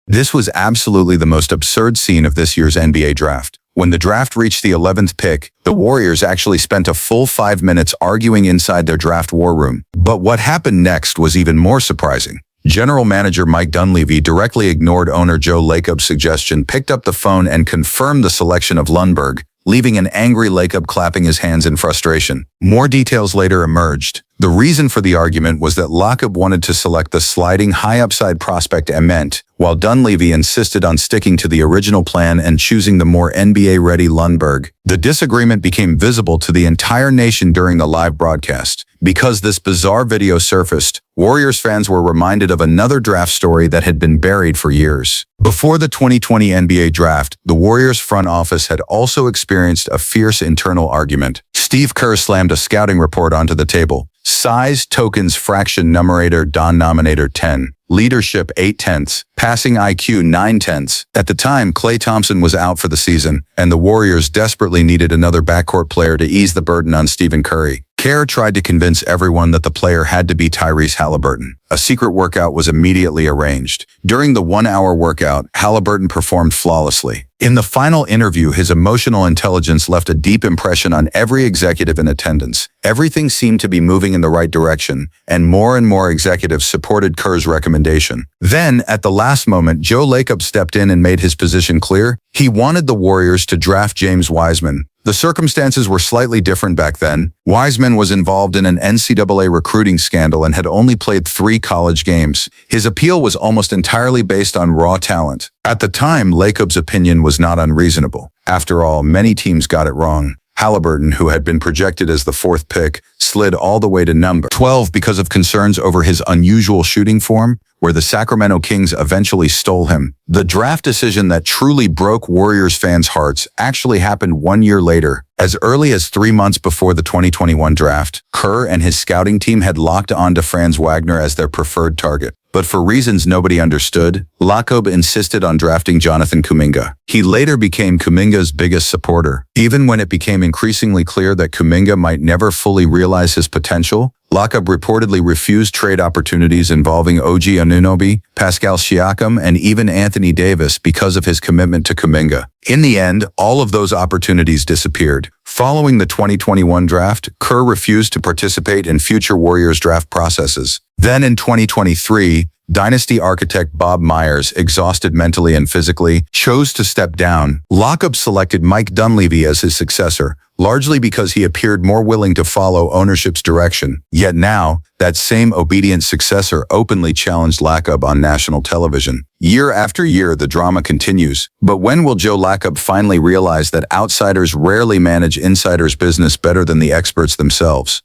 This was absolutely the most absurd scene of this year's NBA draft. When the draft reached the 11th pick, the Warriors actually spent a full 5 minutes arguing inside their draft war room. But what happened next was even more surprising. General Manager Mike Dunleavy directly ignored owner Joe Lacob's suggestion, picked up the phone and confirmed the selection of Lundberg, leaving an angry Lacob clapping his hands in frustration. More details later emerged. The reason for the argument was that Lacob wanted to select the sliding high-upside prospect Ament, while Dunleavy insisted on sticking to the original plan and choosing the more NBA-ready Lundberg. The disagreement became visible to the entire nation during the live broadcast. Because this bizarre video surfaced, Warriors fans were reminded of another draft story that had been buried for years. Before the 2020 NBA draft, the Warriors front office had also experienced a fierce internal argument. Steve Kerr slammed a scouting report onto the table. Size, tokens, fraction, numerator, denominator 10. Leadership 8/10, passing IQ 9/10. At the time, Klay Thompson was out for the season, and the Warriors desperately needed another backcourt player to ease the burden on Stephen Curry. Kerr tried to convince everyone that the player had to be Tyrese Halliburton. A secret workout was immediately arranged. During the 1-hour workout, Halliburton performed flawlessly. In the final interview, his emotional intelligence left a deep impression on every executive in attendance. Everything seemed to be moving in the right direction, and more executives supported Kerr's recommendation. Then, at the last moment, Joe Lacob stepped in and made his position clear. He wanted the Warriors to draft James Wiseman. The circumstances were slightly different back then. Wiseman was involved in an NCAA recruiting scandal and had only played 3 college games. His appeal was almost entirely based on raw talent. At the time, Lacob's opinion was not unreasonable. After all, many teams got it wrong. Halliburton, who had been projected as the 4th pick, slid all the way to number 12 because of concerns over his unusual shooting form, where the Sacramento Kings eventually stole him. The draft decision that truly broke Warriors fans' hearts actually happened 1 year later. As early as 3 months before the 2021 draft, Kerr and his scouting team had locked on to Franz Wagner as their preferred target. But for reasons nobody understood, Lacob insisted on drafting Jonathan Kuminga. He later became Kuminga's biggest supporter. Even when it became increasingly clear that Kuminga might never fully realize his potential, Lacob reportedly refused trade opportunities involving OG Anunoby, Pascal Siakam, and even Anthony Davis because of his commitment to Kuminga. In the end, all of those opportunities disappeared. Following the 2021 draft, Kerr refused to participate in future Warriors draft processes. Then in 2023, dynasty architect Bob Myers, exhausted mentally and physically, chose to step down. Lacob selected Mike Dunleavy as his successor, largely because he appeared more willing to follow ownership's direction. Yet now, that same obedient successor openly challenged Lacob on national television. Year after year, the drama continues. But when will Joe Lacob finally realize that outsiders rarely manage insiders' business better than the experts themselves?